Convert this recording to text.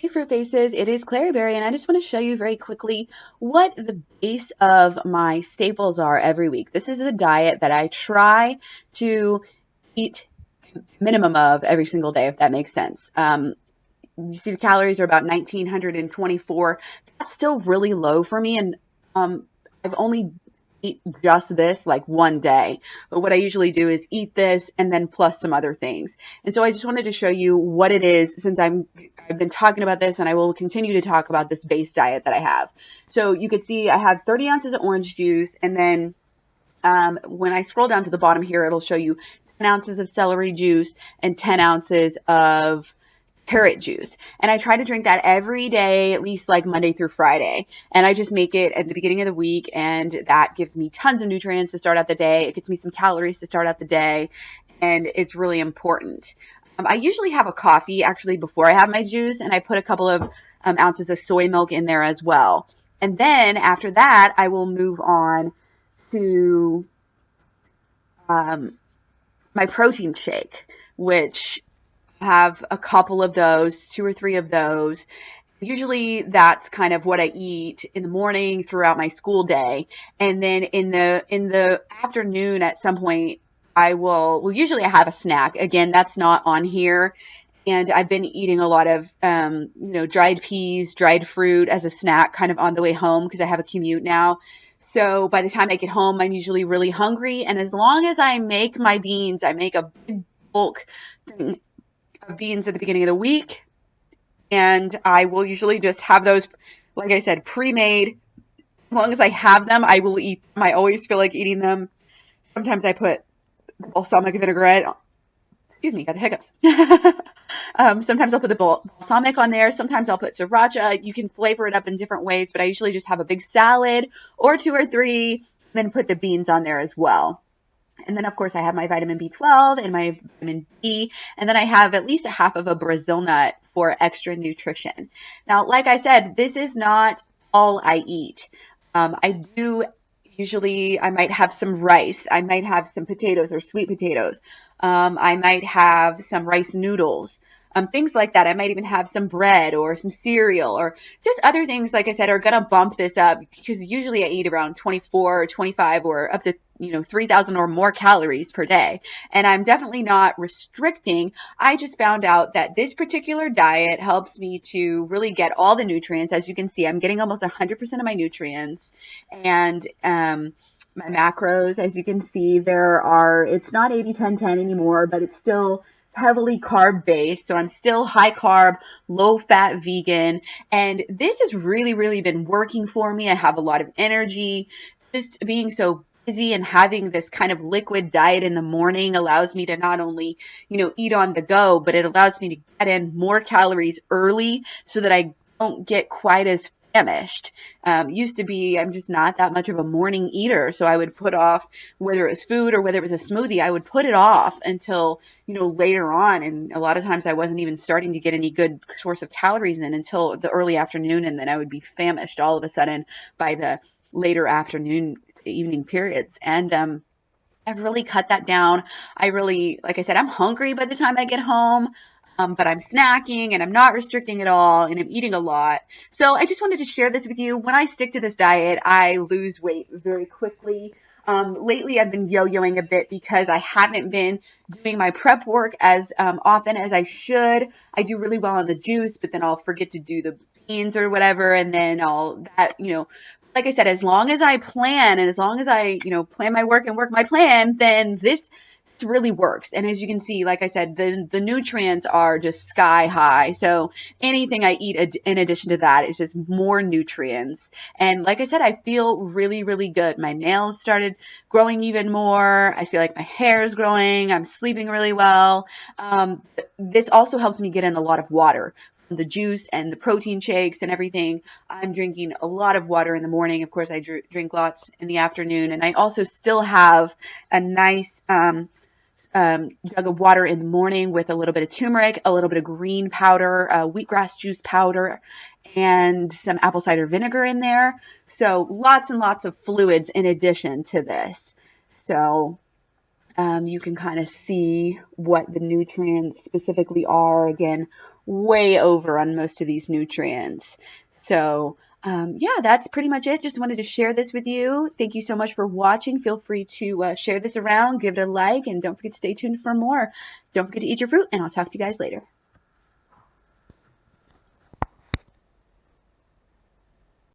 Hey Fruit Faces, it is Claryberry, and I just want to show you very quickly what the base of my staples are every week. This is the diet that I try to eat a minimum of every single day, if that makes sense. You see the calories are about 1,924. That's still really low for me, and I've only eat just this like one day. But what I usually do is eat this and then plus some other things. And so I just wanted to show you what it is since I've been talking about this, and I will continue to talk about this base diet that I have. So you could see I have 30 ounces of orange juice, and then when I scroll down to the bottom here, it'll show you 10 ounces of celery juice and 10 ounces of carrot juice. And I try to drink that every day, at least like Monday through Friday. And I just make it at the beginning of the week, and that gives me tons of nutrients to start out the day. It gets me some calories to start out the day, and it's really important. I usually have a coffee actually before I have my juice, and I put a couple of ounces of soy milk in there as well. And then after that, I will move on to my protein shake, which have a couple of those, 2 or 3 of those. Usually that's kind of what I eat in the morning throughout my school day. And then in the afternoon at some point usually I have a snack. Again, that's not on here. And I've been eating a lot of, dried peas, dried fruit as a snack kind of on the way home because I have a commute now. So by the time I get home, I'm usually really hungry. And as long as I make my beans, I make a big bulk thing of beans at the beginning of the week, and I will usually just have those, like I said, pre-made. As long as I have them, I will eat them. I always feel like eating them. Sometimes I put balsamic vinaigrette. Excuse me, got the hiccups. Sometimes I'll put the balsamic on there. Sometimes I'll put sriracha. You can flavor it up in different ways, but I usually just have a big salad or 2 or 3, and then put the beans on there as well. And then, of course, I have my vitamin B12 and my vitamin D, and then I have at least a half of a Brazil nut for extra nutrition. Now, like I said, this is not all I eat. I might have some rice. I might have some potatoes or sweet potatoes. I might have some rice noodles. Things like that. I might even have some bread or some cereal or just other things, like I said, are going to bump this up because usually I eat around 24 or 25 or up to 3,000 or more calories per day. And I'm definitely not restricting. I just found out that this particular diet helps me to really get all the nutrients. As you can see, I'm getting almost 100% of my nutrients, and my macros, as you can see, it's not 80-10-10 anymore, but it's still heavily carb based. So I'm still high carb, low fat vegan. And this has really, really been working for me. I have a lot of energy. Just being so busy and having this kind of liquid diet in the morning allows me to not only, eat on the go, but it allows me to get in more calories early so that I don't get quite as famished. Used to be, I'm just not that much of a morning eater. So I would put off, whether it was food or whether it was a smoothie, I would put it off until, later on. And a lot of times I wasn't even starting to get any good source of calories in until the early afternoon. And then I would be famished all of a sudden by the later afternoon, evening periods. And, I've really cut that down. Like I said, I'm hungry by the time I get home. But I'm snacking and I'm not restricting at all, and I'm eating a lot. So I just wanted to share this with you. When I stick to this diet, I lose weight very quickly. Lately, I've been yo-yoing a bit because I haven't been doing my prep work as often as I should. I do really well on the juice, but then I'll forget to do the beans or whatever, and then like I said, as long as I plan and as long as I, plan my work and work my plan, then this really works. And as you can see, like I said, the nutrients are just sky high. So anything I eat in addition to that is just more nutrients. And like I said, I feel really, really good. My nails started growing even more. I feel like my hair is growing. I'm sleeping really well. This also helps me get in a lot of water. The juice and the protein shakes and everything. I'm drinking a lot of water in the morning. Of course, I drink lots in the afternoon. And I also still have a nice jug of water in the morning with a little bit of turmeric, a little bit of green powder, wheatgrass juice powder, and some apple cider vinegar in there. So lots and lots of fluids in addition to this. So you can kind of see what the nutrients specifically are. Again, way over on most of these nutrients. So yeah, that's pretty much it. Just wanted to share this with you. Thank you so much for watching. Feel free to share this around, give it a like, and don't forget to stay tuned for more. Don't forget to eat your fruit, and I'll talk to you guys later.